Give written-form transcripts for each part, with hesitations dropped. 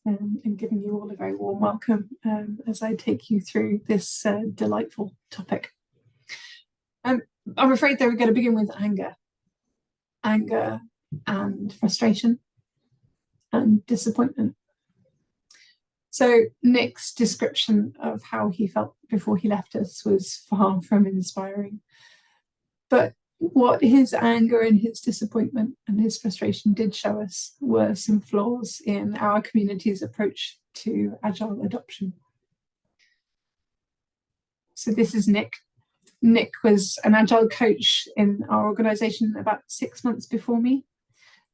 and giving you all a very warm welcome as I take you through this delightful topic. I'm afraid that we're going to begin with anger and frustration and disappointment. So Nick's description of how he felt before he left us was far from inspiring. But what his anger and his disappointment and his frustration did show us were some flaws in our community's approach to Agile adoption. So this is Nick. Nick was an Agile coach in our organisation about 6 months before me,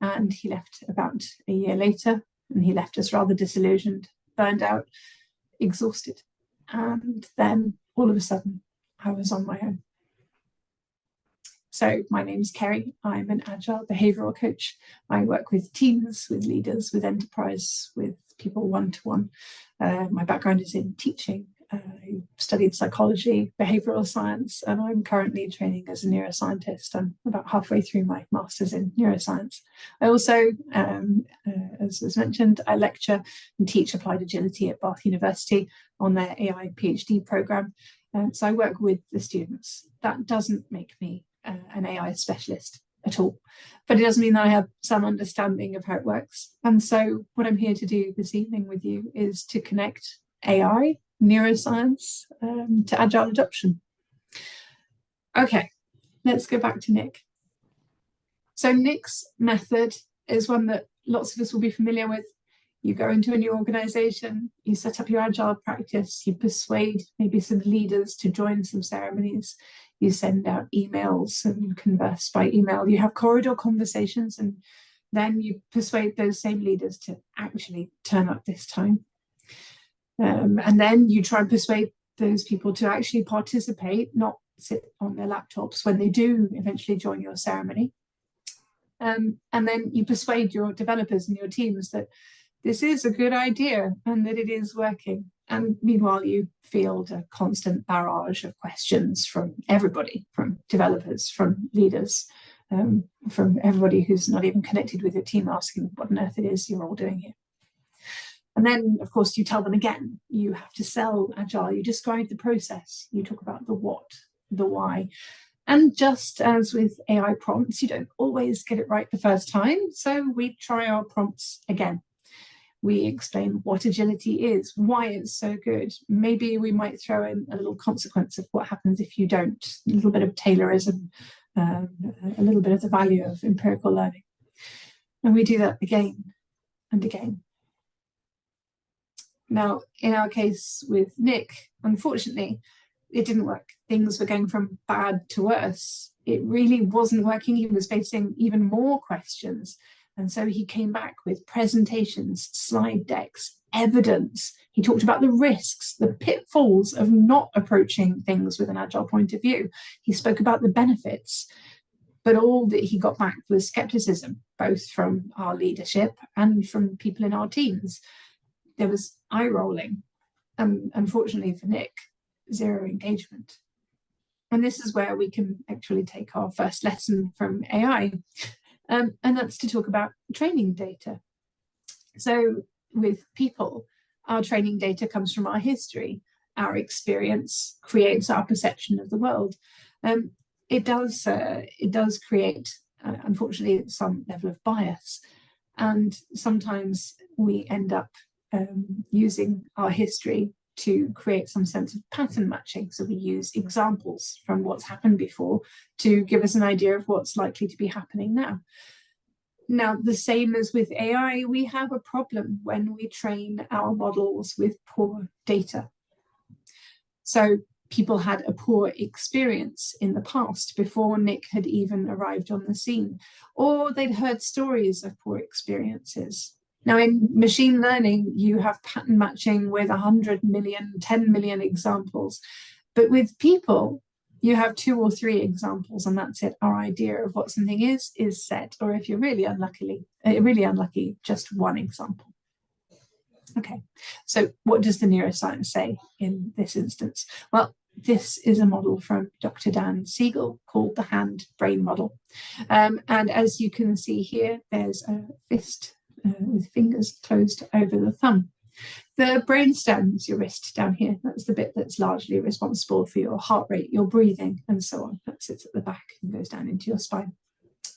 and he left about a year later, and he left us rather disillusioned, burned out, exhausted. And then all of a sudden, I was on my own. So my name's Ceri. I'm an Agile behavioural coach. I work with teams, with leaders, with enterprise, with people one-to-one. My background is in teaching. I studied psychology, behavioural science, and I'm currently training as a neuroscientist. I'm about halfway through my master's in neuroscience. I also, as was mentioned, I lecture and teach applied agility at Bath University on their AI PhD programme. So I work with the students. That doesn't make me an AI specialist at all, but it does mean that I have some understanding of how it works. And so what I'm here to do this evening with you is to connect AI, neuroscience, to Agile adoption. Okay, let's go back to Nick. So Nick's method is one that lots of us will be familiar with. You go into a new organization, you set up your Agile practice, you persuade maybe some leaders to join some ceremonies, you send out emails and converse by email, you have corridor conversations, and then you persuade those same leaders to actually turn up this time. And then you try and persuade those people to actually participate, not sit on their laptops when they do eventually join your ceremony. And then you persuade your developers and your teams that this is a good idea and that it is working. And meanwhile, you field a constant barrage of questions from everybody, from developers, from leaders, from everybody who's not even connected with your team, asking what on earth it is you're all doing here. And then, of course, you tell them again, you have to sell Agile, you describe the process, you talk about the what, the why. And just as with AI prompts, you don't always get it right the first time. So we try our prompts again. We explain what agility is, why it's so good. Maybe we might throw in a little consequence of what happens if you don't, a little bit of Taylorism, a little bit of the value of empirical learning. And we do that again and again. Now, in our case with Nick, unfortunately, it didn't work. Things were going from bad to worse. It really wasn't working. He was facing even more questions. And so he came back with presentations, slide decks, evidence. He talked about the risks, the pitfalls of not approaching things with an Agile point of view. He spoke about the benefits, but all that he got back was skepticism, both from our leadership and from people in our teams. There was eye rolling, and unfortunately for Nick, zero engagement. And this is where we can actually take our first lesson from AI. And that's to talk about training data. So with people, our training data comes from our history. Our experience creates our perception of the world. It does create, unfortunately, some level of bias. And sometimes we end up using our history to create some sense of pattern matching. So we use examples from what's happened before to give us an idea of what's likely to be happening now. Now, the same as with AI, we have a problem when we train our models with poor data. So people had a poor experience in the past before Nick had even arrived on the scene, or they'd heard stories of poor experiences. Now, in machine learning, you have pattern matching with 100 million, 10 million examples. But with people, you have 2 or 3 examples, and that's it. Our idea of what something is set. Or if you're really unlucky, just 1 example. Okay, so what does the neuroscience say in this instance? Well, this is a model from Dr. Dan Siegel called the hand-brain model. And as you can see here, there's a fist with fingers closed over the thumb. The brainstem is your wrist down here. That's the bit that's largely responsible for your heart rate, your breathing, and so on. That sits at the back and goes down into your spine.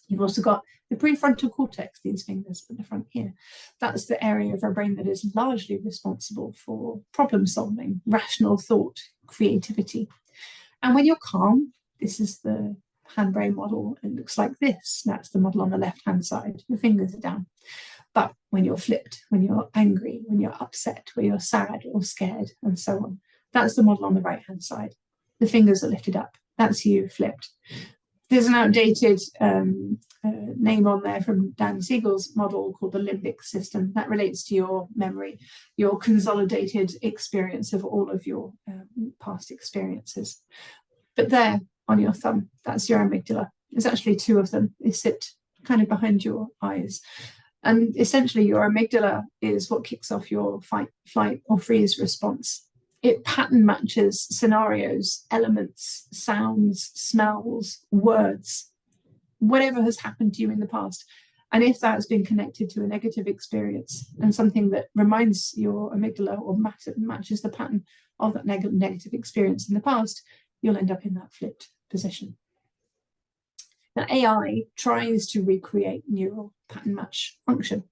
You've also got the prefrontal cortex, these fingers at the front here. That's the area of our brain that is largely responsible for problem solving, rational thought, creativity. And when you're calm, this is the hand-brain model. It looks like this. That's the model on the left-hand side. Your fingers are down. But when you're flipped, when you're angry, when you're upset, when you're sad or scared, and so on, that's the model on the right-hand side. The fingers are lifted up. That's you flipped. There's an outdated name on there from Dan Siegel's model called the limbic system. That relates to your memory, your consolidated experience of all of your past experiences. But there on your thumb, that's your amygdala. There's actually two of them. They sit kind of behind your eyes. And essentially your amygdala is what kicks off your fight, flight, or freeze response. It pattern matches scenarios, elements, sounds, smells, words, whatever has happened to you in the past. And if that's been connected to a negative experience and something that reminds your amygdala or matches the pattern of that negative experience in the past, you'll end up in that flipped position. Now, AI tries to recreate neural pattern match function.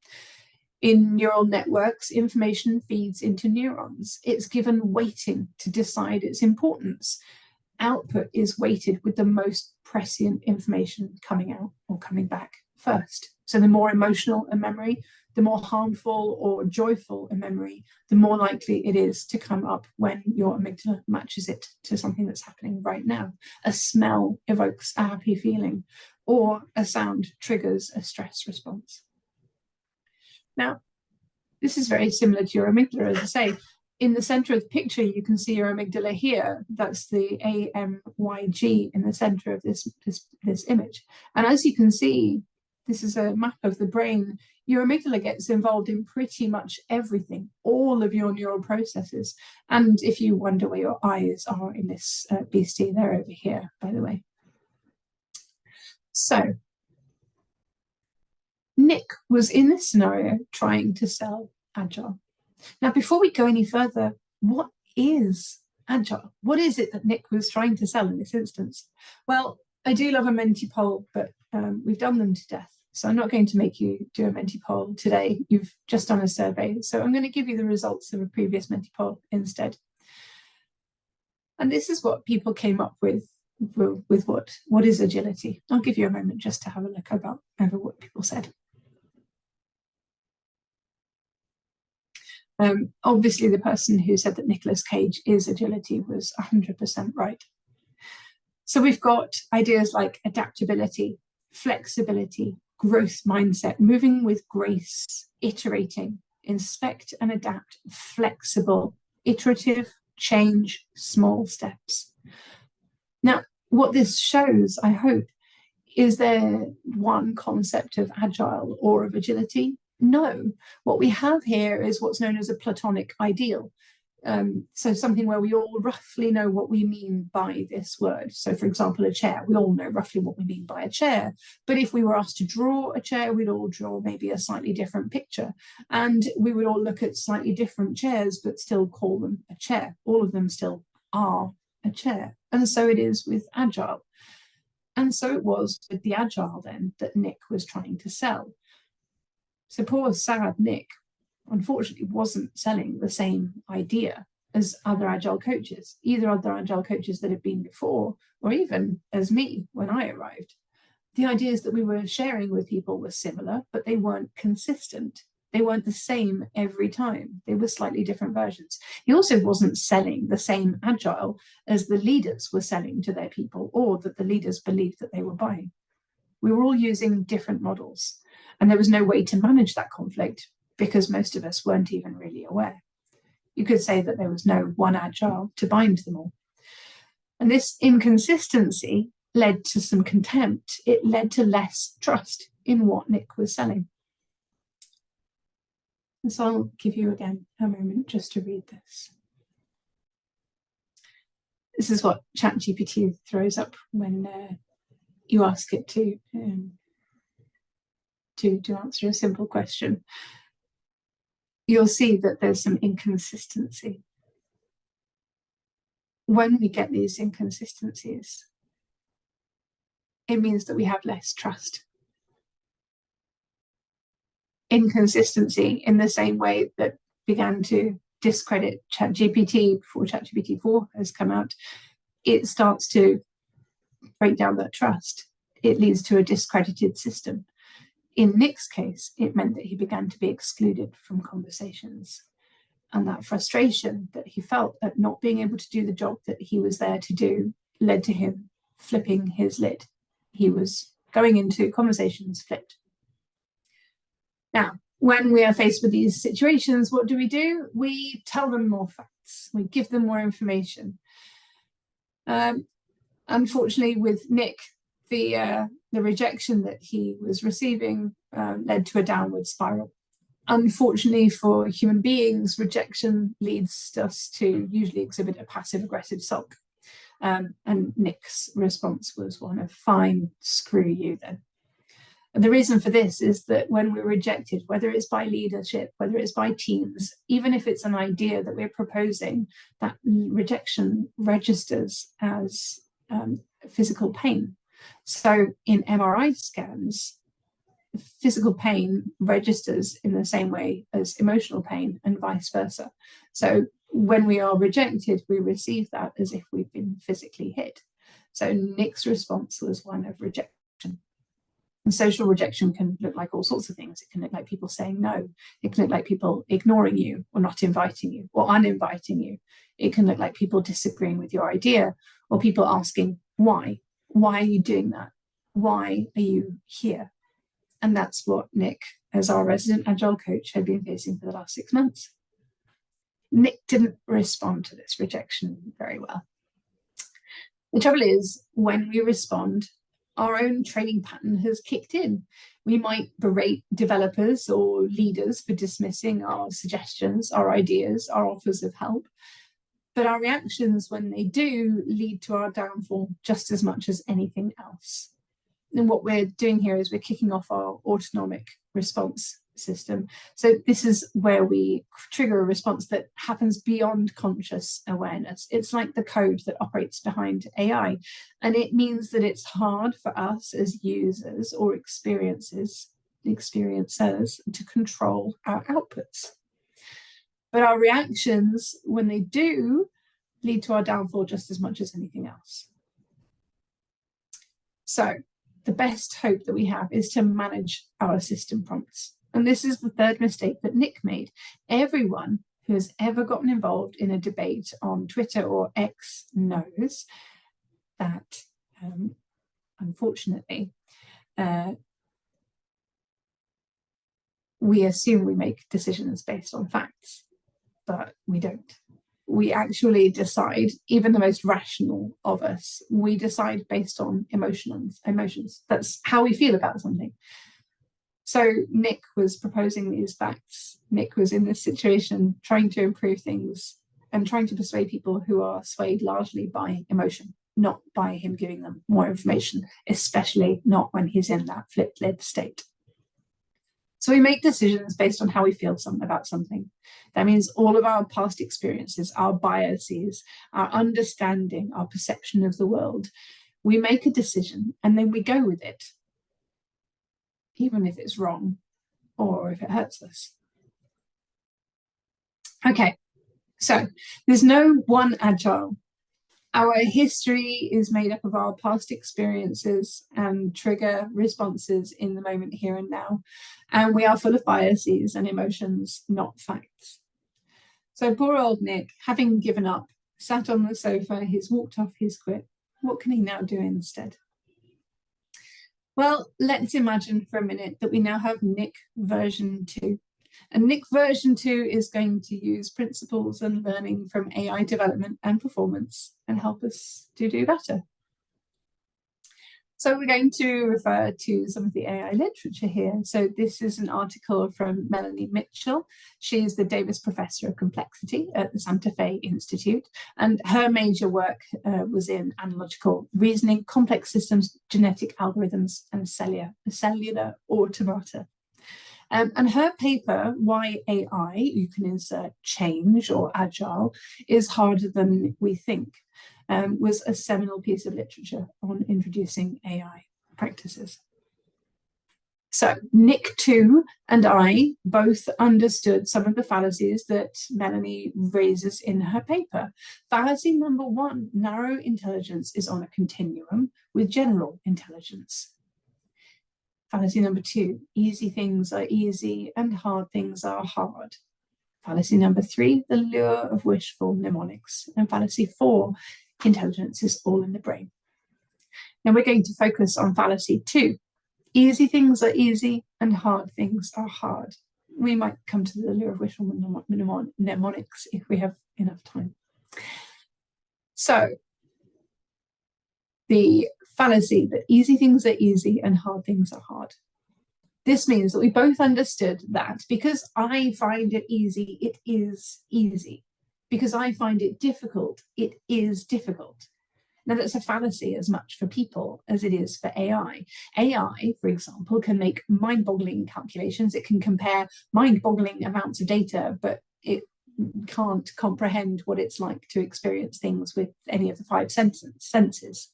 In neural networks, information feeds into neurons. It's given weighting to decide its importance. Output is weighted with the most prescient information coming out or coming back first. So the more emotional a memory, the more harmful or joyful a memory, the more likely it is to come up when your amygdala matches it to something that's happening right now. A smell evokes a happy feeling, or a sound triggers a stress response. Now, this is very similar to your amygdala, as I say. In the center of the picture, you can see your amygdala here. That's the AMYG in the center of this image. And as you can see, this is a map of the brain. Your amygdala gets involved in pretty much everything, all of your neural processes. And if you wonder where your eyes are in this beastie, they're over here, by the way. So Nick was in this scenario trying to sell Agile. Now, before we go any further, what is Agile? What is it that Nick was trying to sell in this instance? Well, I do love a Menti poll, but we've done them to death. So I'm not going to make you do a Menti poll today. You've just done a survey. So I'm going to give you the results of a previous Menti poll instead. And this is what people came up with what is agility. I'll give you a moment just to have a look over what people said. Obviously, the person who said that Nicolas Cage is agility was 100% right. So we've got ideas like adaptability, flexibility, growth mindset, moving with grace, iterating, inspect and adapt, flexible, iterative, change, small steps. Now, what this shows, I hope, is there one concept of agile or of agility? No. What we have here is what's known as a Platonic ideal. So something where we all roughly know what we mean by this word. So for example, a chair, we all know roughly what we mean by a chair. But if we were asked to draw a chair, we'd all draw maybe a slightly different picture. And we would all look at slightly different chairs, but still call them a chair. All of them still are a chair. And so it is with Agile. And so it was with the Agile then that Nick was trying to sell. So poor sad Nick, unfortunately, wasn't selling the same idea as other Agile coaches, either other Agile coaches that had been before, or even as me when I arrived. The ideas that we were sharing with people were similar, but they weren't consistent. They weren't the same every time. They were slightly different versions. He also wasn't selling the same Agile as the leaders were selling to their people, or that the leaders believed that they were buying. We were all using different models, and there was no way to manage that conflict because most of us weren't even really aware. You could say that there was no one Agile to bind them all. And this inconsistency led to some contempt. It led to less trust in what Nick was selling. And so I'll give you again a moment just to read this. This is what ChatGPT throws up when you ask it to to answer a simple question, you'll see that there's some inconsistency. When we get these inconsistencies, it means that we have less trust. Inconsistency in the same way that began to discredit ChatGPT before ChatGPT 4 has come out, it starts to break down that trust. It leads to a discredited system. In Nick's case, it meant that he began to be excluded from conversations. And that frustration that he felt at not being able to do the job that he was there to do led to him flipping his lid. He was going into conversations flipped. Now, when we are faced with these situations, what do? We tell them more facts. We give them more information. Unfortunately, with Nick, the rejection that he was receiving led to a downward spiral. Unfortunately for human beings, rejection leads us to usually exhibit a passive-aggressive sulk. And Nick's response was one of, fine, screw you then. And the reason for this is that when we're rejected, whether it's by leadership, whether it's by teams, even if it's an idea that we're proposing, that rejection registers as physical pain. So in MRI scans, physical pain registers in the same way as emotional pain and vice versa. So when we are rejected, we receive that as if we've been physically hit. So Nick's response was one of rejection. And social rejection can look like all sorts of things. It can look like people saying no. It can look like people ignoring you or not inviting you or uninviting you. It can look like people disagreeing with your idea or people asking why. Why are you doing that? Why are you here? And that's what Nick, as our resident Agile coach, had been facing for the last 6 months. Nick didn't respond to this rejection very well. The trouble is, when we respond, our own training pattern has kicked in. We might berate developers or leaders for dismissing our suggestions, our ideas, our offers of help. But our reactions when they do lead to our downfall just as much as anything else. And what we're doing here is we're kicking off our autonomic response system. So this is where we trigger a response that happens beyond conscious awareness. It's like the code that operates behind AI. And it means that it's hard for us as users or experiencers to control our outputs. But our reactions, when they do, lead to our downfall just as much as anything else. So the best hope that we have is to manage our system prompts. And this is the third mistake that Nick made. Everyone who has ever gotten involved in a debate on Twitter or X knows that, unfortunately, we assume we make decisions based on facts, but we don't. We actually decide, even the most rational of us, we decide based on emotions. That's how we feel about something. So Nick was proposing these facts. Nick was in this situation trying to improve things and trying to persuade people who are swayed largely by emotion, not by him giving them more information, especially not when he's in that flip-lid state. So we make decisions based on how we feel about something. That means all of our past experiences, our biases, our understanding, our perception of the world. We make a decision and then we go with it, even if it's wrong or if it hurts us. Okay, so there's no one Agile. Our history is made up of our past experiences and trigger responses in the moment here and now. And we are full of biases and emotions, not facts. So poor old Nick, having given up, sat on the sofa, he's walked off, he's quit. What can he now do instead? Well, let's imagine for a minute that we now have Nick version 2. And Nick version 2 is going to use principles and learning from AI development and performance and help us to do better. So we're going to refer to some of the AI literature here. So this is an article from Melanie Mitchell. She's the Davis Professor of Complexity at the Santa Fe Institute, and her major work was in analogical reasoning, complex systems, genetic algorithms, and cellular automata. And her paper, Why AI, you can insert change or agile, is harder than we think, was a seminal piece of literature on introducing AI practices. So Nick too and I both understood some of the fallacies that Melanie raises in her paper. Fallacy number one, narrow intelligence is on a continuum with general intelligence. Fallacy number two, easy things are easy and hard things are hard. Fallacy number three, the lure of wishful mnemonics. And fallacy four, intelligence is all in the brain. Now we're going to focus on fallacy two. Easy things are easy and hard things are hard. We might come to the lure of wishful mnemonics if we have enough time. So the fallacy that easy things are easy and hard things are hard. This means that we both understood that because I find it easy, it is easy. Because I find it difficult, it is difficult. Now that's a fallacy as much for people as it is for AI. AI, for example, can make mind-boggling calculations. It can compare mind-boggling amounts of data, but it can't comprehend what it's like to experience things with any of the five senses.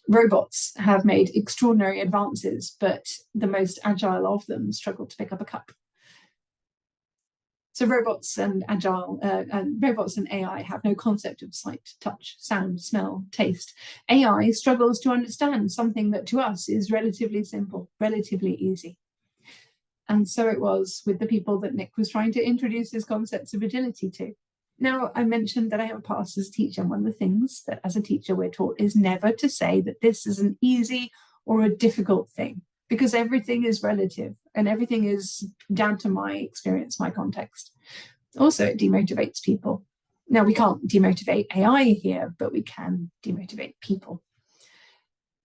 Robots have made extraordinary advances, but the most agile of them struggle to pick up a cup. So robots and AI have no concept of sight, touch, sound, smell, taste. AI struggles to understand something that to us is relatively simple, relatively easy. And so it was with the people that Nick was trying to introduce his concepts of agility to. Now, I mentioned that I have a past as a teacher, and one of the things that as a teacher we're taught is never to say that this is an easy or a difficult thing, because everything is relative and everything is down to my experience, my context. Also, it demotivates people. Now, we can't demotivate AI here, but we can demotivate people.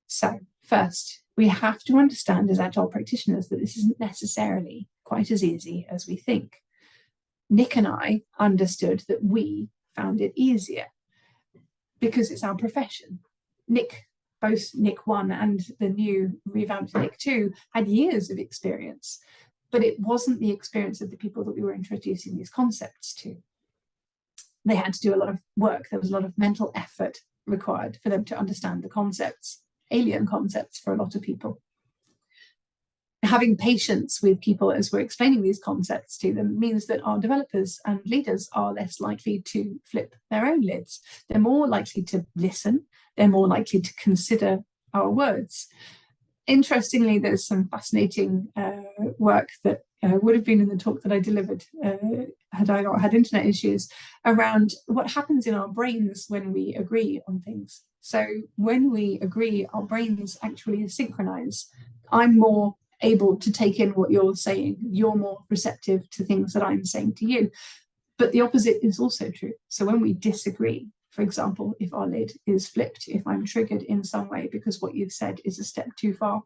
So first, we have to understand as Agile practitioners that this isn't necessarily quite as easy as we think. Nick and I understood that we found it easier because it's our profession. Both Nick 1 and the new revamped Nick 2 had years of experience, but it wasn't the experience of the people that we were introducing these concepts to. They had to do a lot of work. There was a lot of mental effort required for them to understand the concepts, alien concepts for a lot of people. Having patience with people as we're explaining these concepts to them means that our developers and leaders are less likely to flip their own lids. They're more likely to listen. They're more likely to consider our words. Interestingly, there's some fascinating work that would have been in the talk that I delivered had I not had internet issues around what happens in our brains when we agree on things. So when we agree, our brains actually synchronize. I'm more able to take in what you're saying. You're more receptive to things that I'm saying to you. But the opposite is also true. So when we disagree, for example, if our lid is flipped, if I'm triggered in some way because what you've said is a step too far,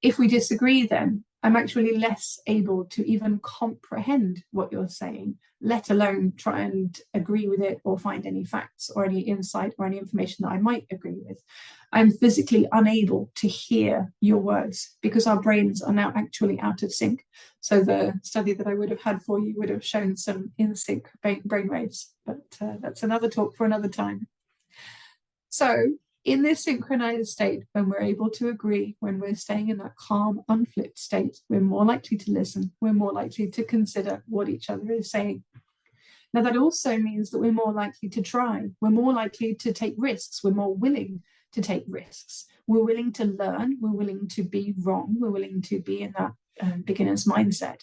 if we disagree, then I'm actually less able to even comprehend what you're saying, let alone try and agree with it or find any facts or any insight or any information that I might agree with. I'm physically unable to hear your words because our brains are now actually out of sync. So the study that I would have had for you would have shown some in sync brainwaves, but that's another talk for another time. So in this synchronized state, when we're able to agree, when we're staying in that calm, unflipped state, we're more likely to listen, we're more likely to consider what each other is saying. Now, that also means that we're more likely to try, we're more likely to take risks, we're more willing to take risks, we're willing to learn, we're willing to be wrong, we're willing to be in that beginner's mindset,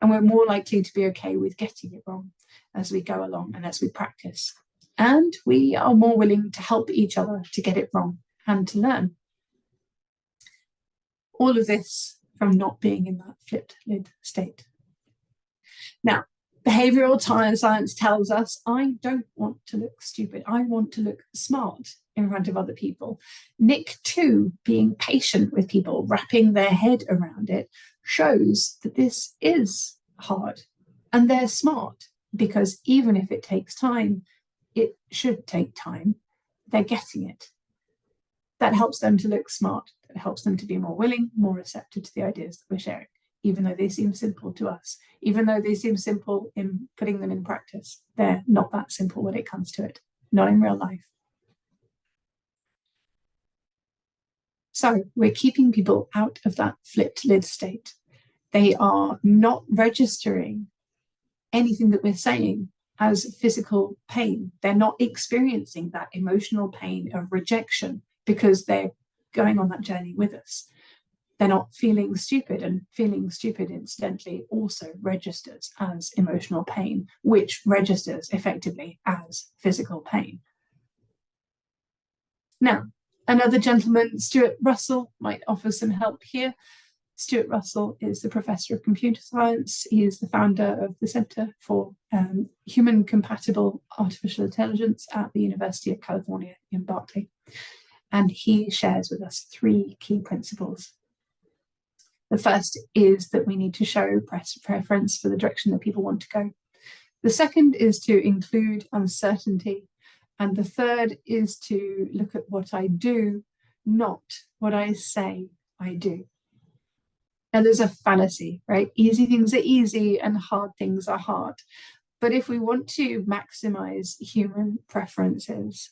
and we're more likely to be okay with getting it wrong as we go along and as we practice. And we are more willing to help each other to get it wrong and to learn. All of this from not being in that flipped lid state. Now, Behavioural science tells us, I don't want to look stupid. I want to look smart in front of other people. Nick, too, being patient with people, wrapping their head around it, shows that this is hard. And they're smart, because even if it takes time, it should take time. They're getting it. That helps them to look smart. That helps them to be more willing, more receptive to the ideas that we're sharing, even though they seem simple to us, even though they seem simple in putting them in practice. They're not that simple when it comes to it, not in real life. So we're keeping people out of that flipped lid state. They are not registering anything that we're saying as physical pain. They're not experiencing that emotional pain of rejection because they're going on that journey with us. They're not feeling stupid, and feeling stupid, incidentally, also registers as emotional pain, which registers effectively as physical pain. Now, another gentleman, Stuart Russell, might offer some help here. Stuart Russell is the Professor of Computer Science. He is the founder of the Center for Human Compatible Artificial Intelligence at the University of California in Berkeley. And he shares with us 3 key principles. The first is that we need to show preference for the direction that people want to go. The second is to include uncertainty. And the third is to look at what I do, not what I say I do. Now, there's a fallacy, right? Easy things are easy and hard things are hard. But if we want to maximize human preferences,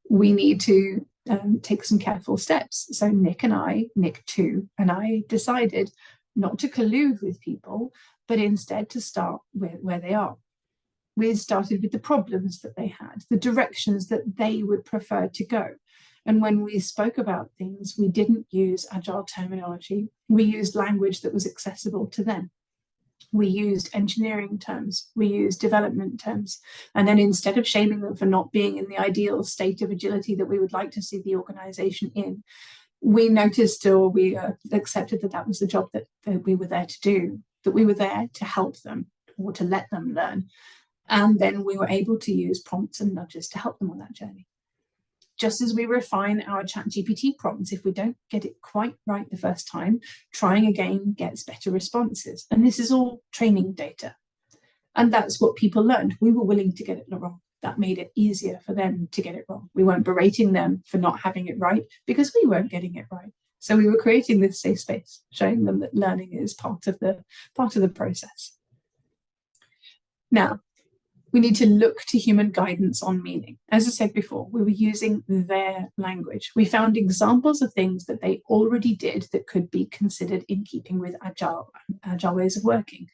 we need to take some careful steps. So Nick too, and I decided not to collude with people, but instead to start where they are. We started with the problems that they had, the directions that they would prefer to go. And when we spoke about things, we didn't use Agile terminology. We used language that was accessible to them. We used engineering terms, we used development terms. And then instead of shaming them for not being in the ideal state of agility that we would like to see the organization in, we noticed, or we accepted that that was the job that we were there to do, that we were there to help them or to let them learn. And then we were able to use prompts and nudges to help them on that journey. Just as we refine our ChatGPT prompts, if we don't get it quite right the first time, trying again gets better responses. And this is all training data. And that's what people learned. We were willing to get it wrong. That made it easier for them to get it wrong. We weren't berating them for not having it right because we weren't getting it right. So we were creating this safe space, showing them that learning is part of the process. Now, we need to look to human guidance on meaning. As I said before, we were using their language. We found examples of things that they already did that could be considered in keeping with agile ways of working.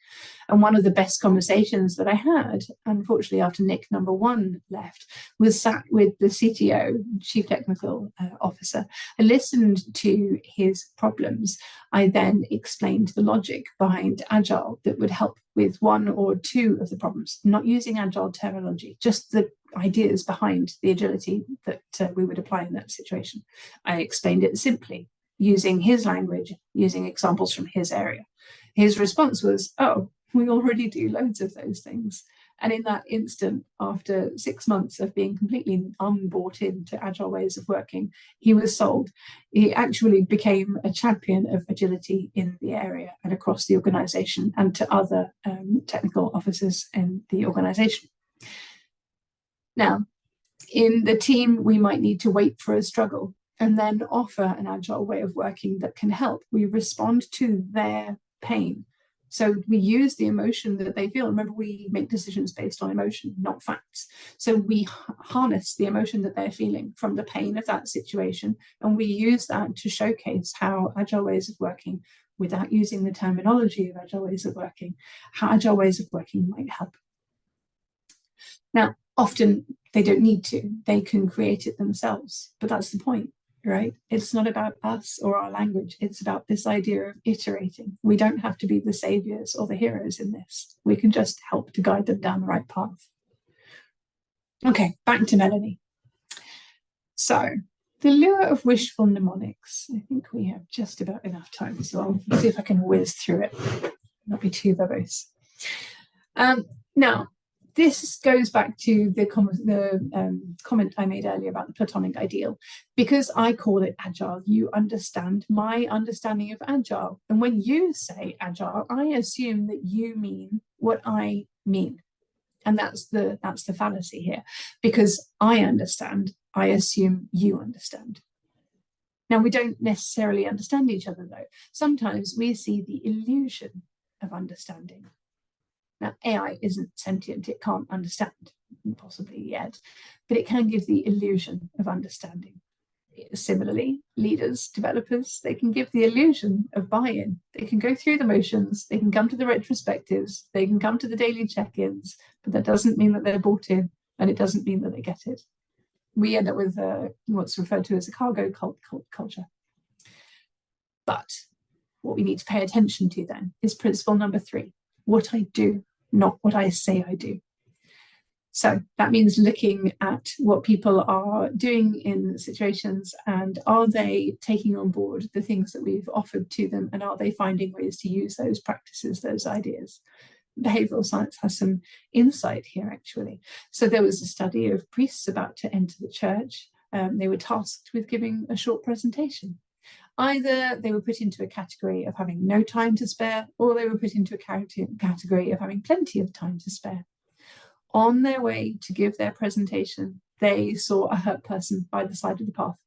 And one of the best conversations that I had, unfortunately after Nick number 1 left, was sat with the CTO, Chief Technical Officer. I listened to his problems. I then explained the logic behind Agile that would help with 1 or 2 of the problems, not using Agile terminology, just the ideas behind the agility that we would apply in that situation. I explained it simply, using his language, using examples from his area. His response was, oh, we already do loads of those things. And in that instant, after 6 months of being completely unbought into agile ways of working, he was sold. He actually became a champion of agility in the area and across the organization and to other technical officers in the organization. Now, in the team, we might need to wait for a struggle and then offer an agile way of working that can help. We respond to their pain. So we use the emotion that they feel. Remember, we make decisions based on emotion, not facts. So we harness the emotion that they're feeling from the pain of that situation, and we use that to showcase how agile ways of working, without using the terminology of agile ways of working, how agile ways of working might help. Now, often they don't need to. They can create it themselves, but that's the point. Right? It's not about us or our language. It's about this idea of iterating. We don't have to be the saviors or the heroes in this. We can just help to guide them down the right path. Okay, back to Melanie. So, the lure of wishful mnemonics. I think we have just about enough time, so I'll see if I can whiz through it. Not be too verbose. Now, this goes back to the comment I made earlier about the Platonic ideal. Because I call it Agile, you understand my understanding of Agile. And when you say Agile, I assume that you mean what I mean. And that's the fallacy here. Because I understand, I assume you understand. Now, we don't necessarily understand each other, though. Sometimes we see the illusion of understanding. Now, AI isn't sentient, it can't understand, possibly yet, but it can give the illusion of understanding. Similarly, leaders, developers, they can give the illusion of buy-in. They can go through the motions, they can come to the retrospectives, they can come to the daily check-ins, but that doesn't mean that they're bought in, and it doesn't mean that they get it. We end up with what's referred to as a cargo culture. But what we need to pay attention to then is principle number 3, what I do, not what I say I do. So that means looking at what people are doing in situations, and are they taking on board the things that we've offered to them, and are they finding ways to use those practices, those ideas. Behavioural science has some insight here, actually. So there was a study of priests about to enter the church. They were tasked with giving a short presentation. Either they were put into a category of having no time to spare, or they were put into a category of having plenty of time to spare. On their way to give their presentation, they saw a hurt person by the side of the path.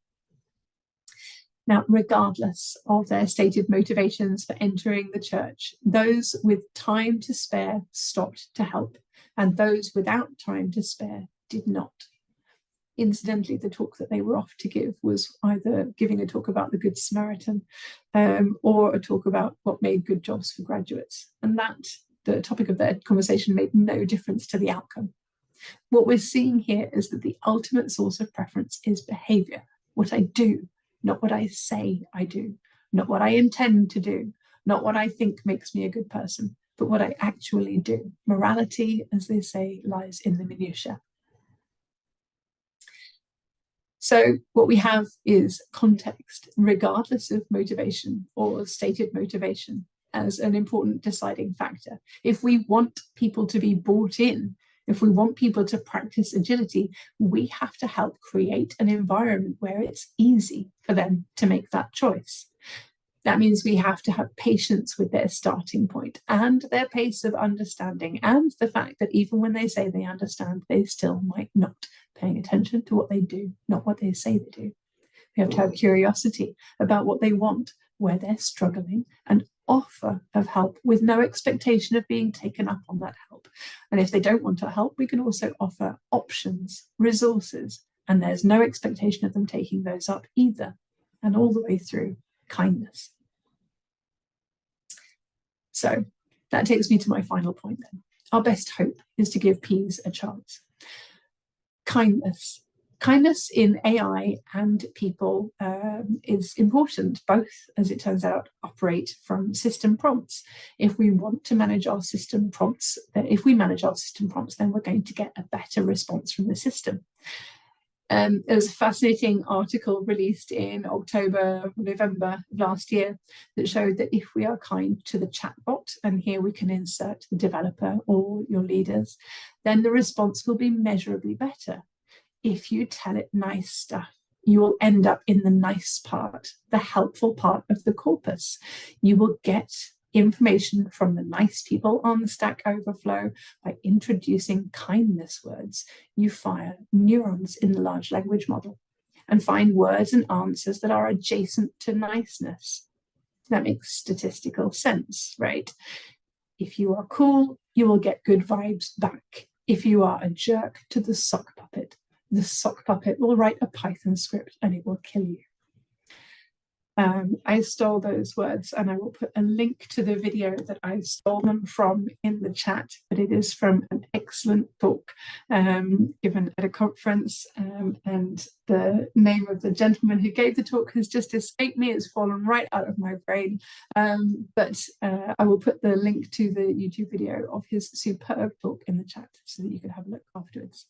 Now, regardless of their stated motivations for entering the church, those with time to spare stopped to help, and those without time to spare did not. Incidentally, the talk that they were off to give was either giving a talk about the Good Samaritan or a talk about what made good jobs for graduates. And that, the topic of their conversation, made no difference to the outcome. What we're seeing here is that the ultimate source of preference is behaviour, what I do, not what I say I do, not what I intend to do, not what I think makes me a good person, but what I actually do. Morality, as they say, lies in the minutiae. So what we have is context, regardless of motivation or stated motivation, as an important deciding factor. If we want people to be bought in, if we want people to practice agility, we have to help create an environment where it's easy for them to make that choice. That means we have to have patience with their starting point and their pace of understanding, and the fact that even when they say they understand, they still might not, paying attention to what they do, not what they say they do. We have to have curiosity about what they want, where they're struggling, and offer of help with no expectation of being taken up on that help. And if they don't want our help, we can also offer options, resources, and there's no expectation of them taking those up either. And all the way through, kindness. So that takes me to my final point then. Our best hope is to give Ps a chance. Kindness. Kindness in AI and people is important. Both, as it turns out, operate from system prompts. If we want to manage our system prompts, then we're going to get a better response from the system. There was a fascinating article released in November of last year that showed that if we are kind to the chatbot, and here we can insert the developer or your leaders, then the response will be measurably better. If you tell it nice stuff, you will end up in the nice part, the helpful part of the corpus. You will get information from the nice people on Stack Overflow. By introducing kindness words, you fire neurons in the large language model and find words and answers that are adjacent to niceness. That makes statistical sense, right? If you are cool, you will get good vibes back. If you are a jerk to the sock puppet will write a Python script and it will kill you. I stole those words, and I will put a link to the video that I stole them from in the chat, but it is from an excellent talk given at a conference, and the name of the gentleman who gave the talk has just escaped me. It's fallen right out of my brain, but I will put the link to the YouTube video of his superb talk in the chat so that you can have a look afterwards.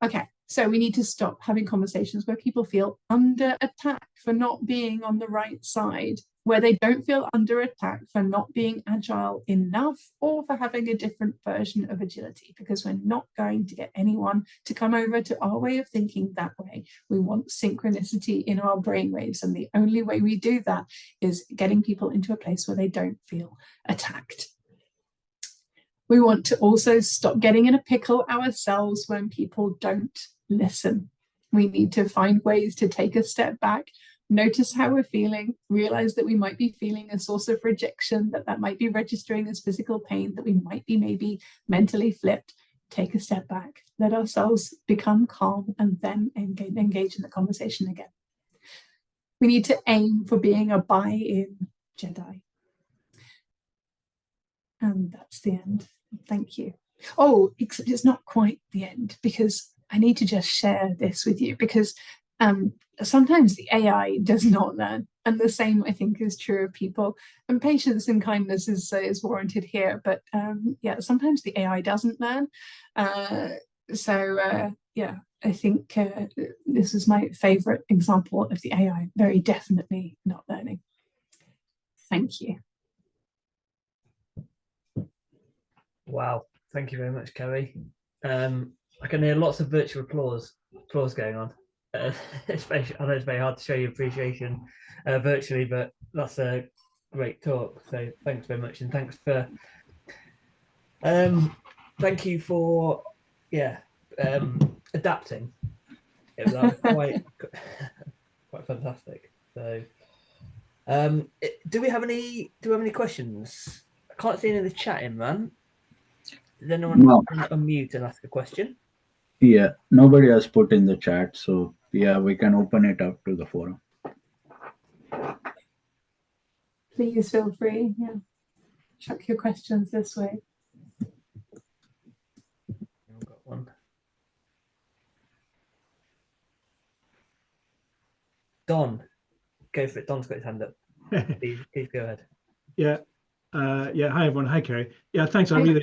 Okay, So we need to stop having conversations where people feel under attack for not being on the right side, where they don't feel under attack for not being agile enough or for having a different version of agility, because we're not going to get anyone to come over to our way of thinking that way. We want synchronicity in our brainwaves, and the only way we do that is getting people into a place where they don't feel attacked. We want to also stop getting in a pickle ourselves when people don't listen. We need to find ways to take a step back, notice how we're feeling, realize that we might be feeling a source of rejection, that might be registering as physical pain, that we might be maybe mentally flipped. Take a step back, let ourselves become calm, and then engage in the conversation again. We need to aim for being a buy-in Jedi. And that's the end. Thank you. Oh, except it's not quite the end, because I need to just share this with you, because sometimes the AI does not learn, and the same I think is true of people, and patience and kindness is warranted here, but yeah, sometimes the AI doesn't learn. Yeah, I think this is my favorite example of the AI very definitely not learning. Thank you. Wow, thank you very much, Ceri. I can hear lots of virtual applause going on. I know it's very hard to show your appreciation virtually, but that's a great talk. So thanks very much, and thanks for thank you for adapting. That was quite fantastic. So do we have any questions? I can't see any in the chat, Imran. Does anyone unmute and ask a question? Yeah, nobody has put in the chat, so yeah, we can open it up to the forum. Please feel free. Yeah, chuck your questions this way. I've got one. Don, go for it. Don's got his hand up. Please go ahead. Yeah. Hi everyone. Hi Ceri. Yeah, thanks. I really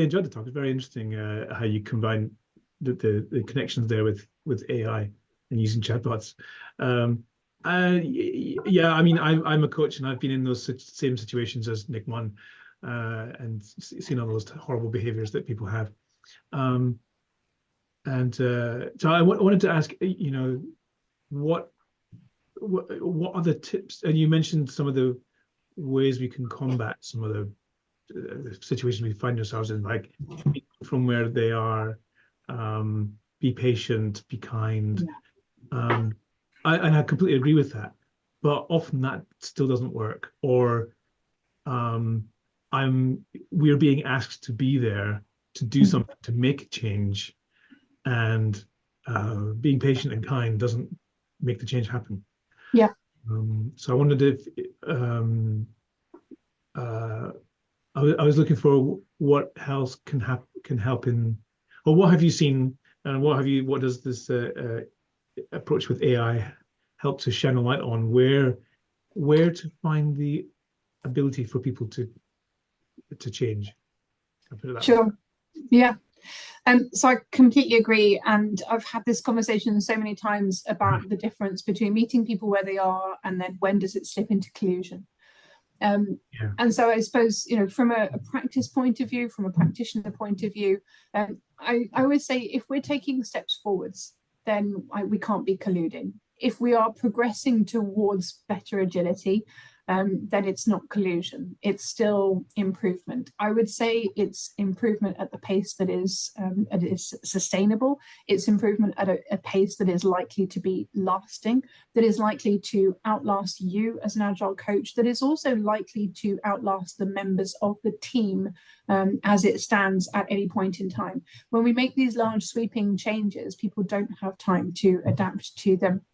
enjoyed the talk. It's very interesting how you combine the connections there with AI and using chatbots. Yeah, I mean, I'm a coach, and I've been in those same situations as Nick Munn, and seen all those horrible behaviors that people have. So I wanted to ask, what are the tips? And you mentioned some of the ways we can combat some of the situations we find ourselves in, like from where they are, be patient, be kind. Yeah. And I completely agree with that, but often that still doesn't work, or we're being asked to be there to do something, to make a change, and being patient and kind doesn't make the change happen. Yeah. So I wondered if I was looking for what else can help in, or what have you seen, and what does this approach with AI help to shine a light on, where to find the ability for people to change? Sure. Yeah. So I completely agree, and I've had this conversation so many times about the difference between meeting people where they are and then when does it slip into collusion. And so I suppose, from a practice point of view, from a practitioner point of view, I always say if we're taking steps forwards, then we can't be colluding. If we are progressing towards better agility, then it's not collusion. It's still improvement. I would say it's improvement at the pace that is sustainable. It's improvement at a pace that is likely to be lasting, that is likely to outlast you as an Agile coach, that is also likely to outlast the members of the team as it stands at any point in time. When we make these large sweeping changes, people don't have time to adapt to them.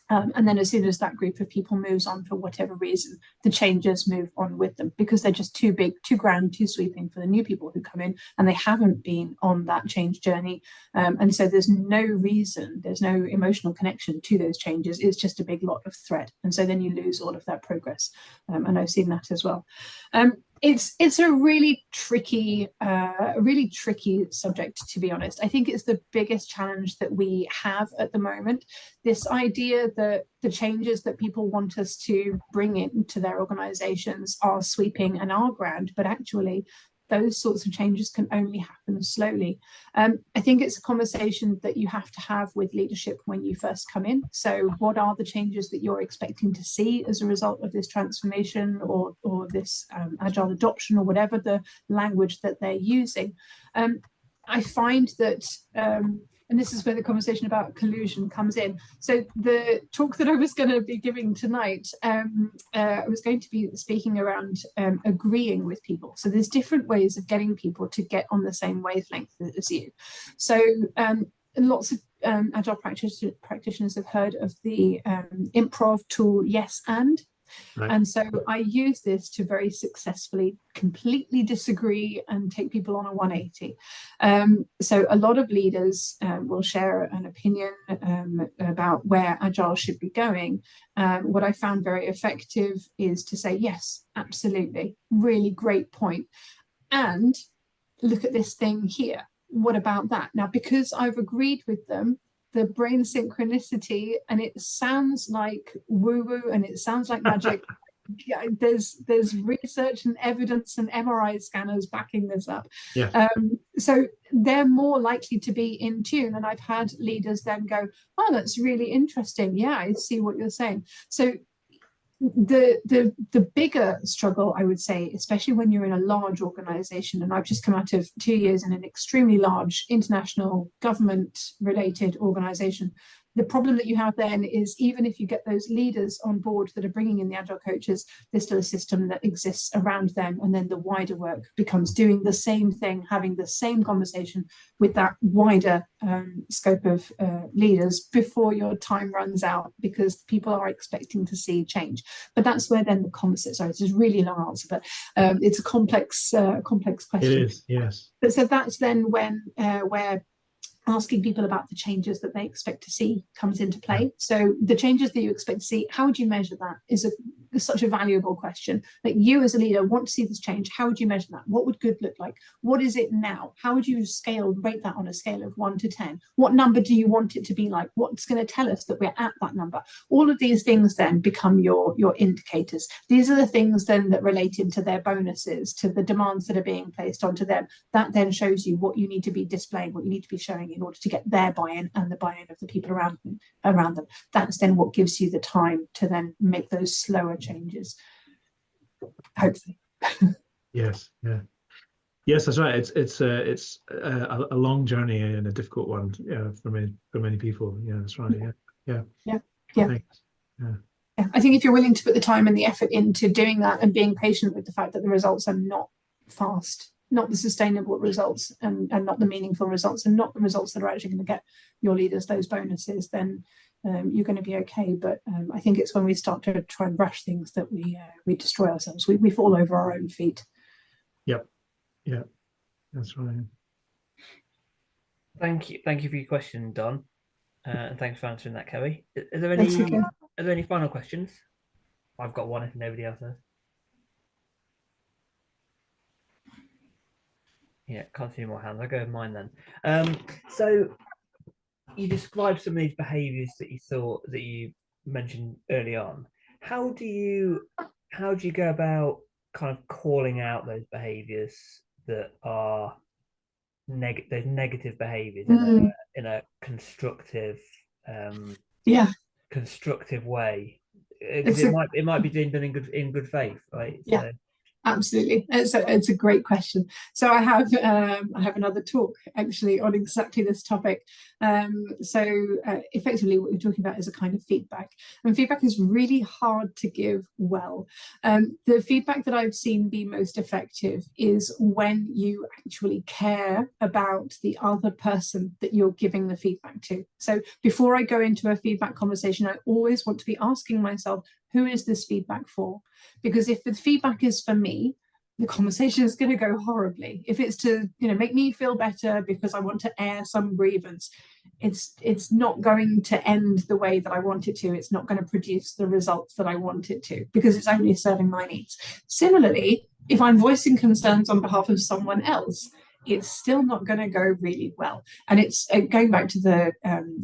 And then as soon as that group of people moves on for whatever reason, the changes move on with them because they're just too big, too grand, too sweeping for the new people who come in, and they haven't been on that change journey. And so there's no reason, there's no emotional connection to those changes. It's just a big lot of threat. And so then you lose all of that progress. And I've seen that as well. It's a really tricky subject, to be honest. I think it's the biggest challenge that we have at the moment. This idea that the changes that people want us to bring into their organizations are sweeping and are grand, but actually those sorts of changes can only happen slowly. I think it's a conversation that you have to have with leadership when you first come in. So what are the changes that you're expecting to see as a result of this transformation or this agile adoption, or whatever the language that they're using? I find that, and this is where the conversation about collusion comes in. So the talk that I was going to be giving tonight, I was going to be speaking around agreeing with people. So there's different ways of getting people to get on the same wavelength as you. So lots of agile practitioners have heard of the improv tool yes and. Right. And so I use this to very successfully completely disagree and take people on a 180. So a lot of leaders will share an opinion about where Agile should be going. What I found very effective is to say, yes, absolutely, really great point. And look at this thing here. What about that? Now, because I've agreed with them, the brain synchronicity, and it sounds like woo-woo and it sounds like magic. Yeah, there's research and evidence and MRI scanners backing this up. Yeah. So they're more likely to be in tune. And I've had leaders then go, oh, that's really interesting. Yeah, I see what you're saying. So the bigger struggle, I would say, especially when you're in a large organization, and I've just come out of 2 years in an extremely large international government related organization, the problem that you have then is, even if you get those leaders on board that are bringing in the Agile coaches, there's still a system that exists around them, and then the wider work becomes doing the same thing, having the same conversation with that wider scope of leaders before your time runs out, because people are expecting to see change. But that's where then the conversation, sorry, it's a really long answer, but it's a complex question. It is, yes. But so that's then when where asking people about the changes that they expect to see comes into play. So the changes that you expect to see, how would you measure that, is such a valuable question. Like, you as a leader want to see this change. How would you measure that? What would good look like? What is it now? How would you rate that on a scale of 1 to 10? What number do you want it to be like? What's going to tell us that we're at that number? All of these things then become your indicators. These are the things then that relate into their bonuses, to the demands that are being placed onto them. That then shows you what you need to be displaying, what you need to be showing in order to get their buy-in and the buy-in of the people around them. That's then what gives you the time to then make those slower changes, hopefully. Yes, yeah, yes, that's right. It's a long journey and a difficult one, for many people. Yeah, that's right. Yeah. Thanks. Yeah, I think if you're willing to put the time and the effort into doing that, and being patient with the fact that the results are not fast, not the sustainable results, and not the meaningful results, and not the results that are actually going to get your leaders those bonuses, then you're going to be okay. But I think it's when we start to try and rush things that we destroy ourselves. We fall over our own feet. Yep. Yeah, that's right. Thank you for your question, Don, and thanks for answering that, Kerry. Are there any final questions? I've got one if nobody else has. Yeah, can't see any more hands. I'll go with mine then. So you described some of these behaviours that you mentioned early on. How do you go about kind of calling out those behaviours that are negative behaviours in a constructive constructive way? Because it might be done in good faith, right? Yeah. So. Absolutely, it's a great question. So I have another talk actually on exactly this topic. Effectively, what we're talking about is a kind of feedback, and feedback is really hard to give well. The feedback that I've seen be most effective is when you actually care about the other person that you're giving the feedback to. So before I go into a feedback conversation, I always want to be asking myself, who is this feedback for? Because if the feedback is for me, the conversation is going to go horribly. If it's to make me feel better because I want to air some grievance, it's not going to end the way that I want it to. It's not going to produce the results that I want it to, because it's only serving my needs. Similarly, if I'm voicing concerns on behalf of someone else, it's still not going to go really well. And it's going back to the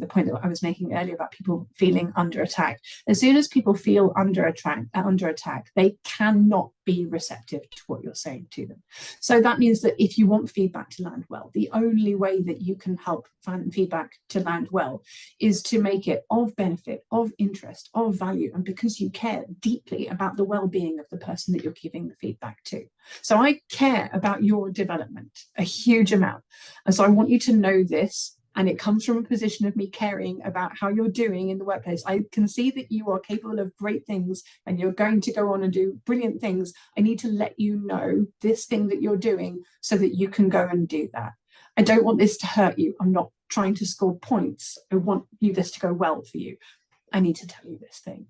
point that I was making earlier about people feeling under attack. As soon as people feel under attack, they cannot be receptive to what you're saying to them. So that means that if you want feedback to land well, the only way that you can help feedback to land well is to make it of benefit, of interest, of value, and because you care deeply about the well-being of the person that you're giving the feedback to. So I care about your development a huge amount. And so I want you to know this, and it comes from a position of me caring about how you're doing in the workplace. I can see that you are capable of great things and you're going to go on and do brilliant things. I need to let you know this thing that you're doing so that you can go and do that. I don't want this to hurt you. I'm not trying to score points. I want this to go well for you. I need to tell you this thing.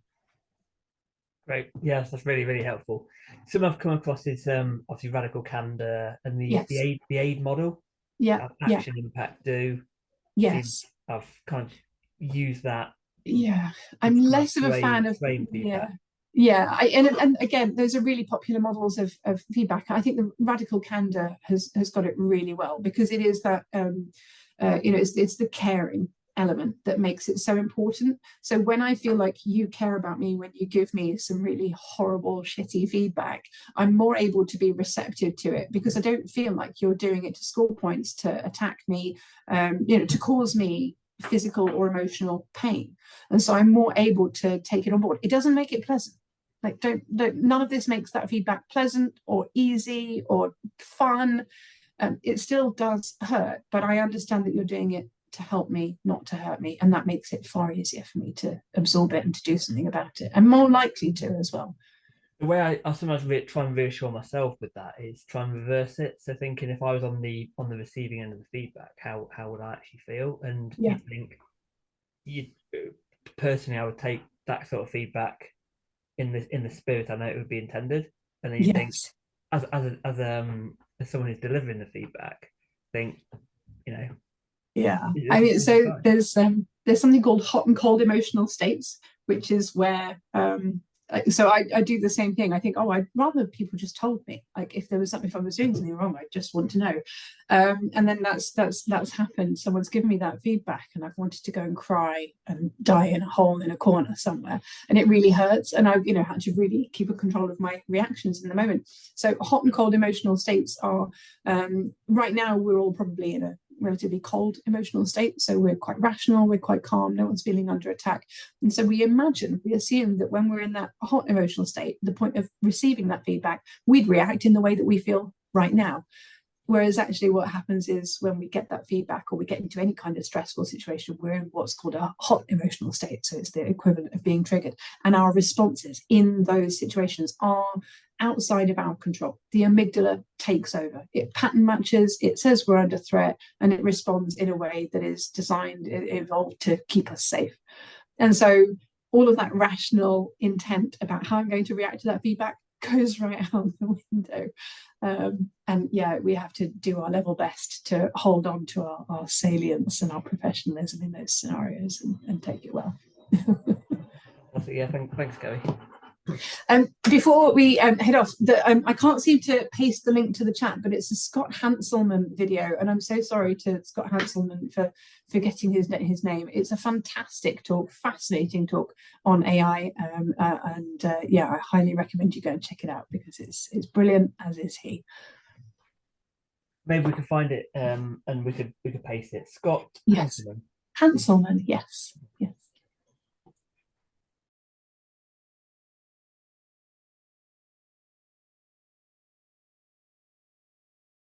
Great. Yes, that's really, really helpful. Some I've come across is obviously radical candor and the aid model. Yeah. Action, impact, do. Yes. I've kind of used that. Yeah. I'm less of a fan of feedback. Yeah. And again, those are really popular models of feedback. I think the radical candor has got it really well, because it is that it's the caring element that makes it so important. So when I feel like you care about me, when you give me some really horrible, shitty feedback, I'm more able to be receptive to it, because I don't feel like you're doing it to score points, to attack me, to cause me physical or emotional pain. And so I'm more able to take it on board. It doesn't make it pleasant. Like, don't none of this makes that feedback pleasant or easy or fun. It still does hurt, but I understand that you're doing it to help me, not to hurt me, and that makes it far easier for me to absorb it and to do something about it, and more likely to as well. The way I sometimes try and reassure myself with that is try and reverse it. So thinking, if I was on the receiving end of the feedback, how would I actually feel? And you think, personally, I would take that sort of feedback in the spirit I know it would be intended, and then you think, as someone who's delivering the feedback, think, I mean, so there's something called hot and cold emotional states, which is where so I do the same thing. I think, I'd rather people just told me, like, if I was doing something wrong, I just want to know. And then that's happened. Someone's given me that feedback and I've wanted to go and cry and die in a hole in a corner somewhere, and it really hurts, and I've had to really keep a control of my reactions in the moment. So hot and cold emotional states are right now we're all probably in a relatively cold emotional state, so we're quite rational, we're quite calm, no one's feeling under attack, and so we assume that when we're in that hot emotional state, the point of receiving that feedback, we'd react in the way that we feel right now. Whereas actually what happens is, when we get that feedback or we get into any kind of stressful situation, we're in what's called a hot emotional state. So it's the equivalent of being triggered. And our responses in those situations are outside of our control. The amygdala takes over. It pattern matches, it says we're under threat, and it responds in a way that is designed, evolved to keep us safe. And so all of that rational intent about how I'm going to react to that feedback goes right out the window. And we have to do our level best to hold on to our salience and our professionalism in those scenarios and take it well. Thanks, Ceri. Before we head off, I can't seem to paste the link to the chat, but it's a Scott Hanselman video, and I'm so sorry to Scott Hanselman for forgetting his name. It's a fantastic talk, fascinating talk on AI, I highly recommend you go and check it out, because it's brilliant, as is he. Maybe we could find it and we could paste it. Scott Hanselman, yes.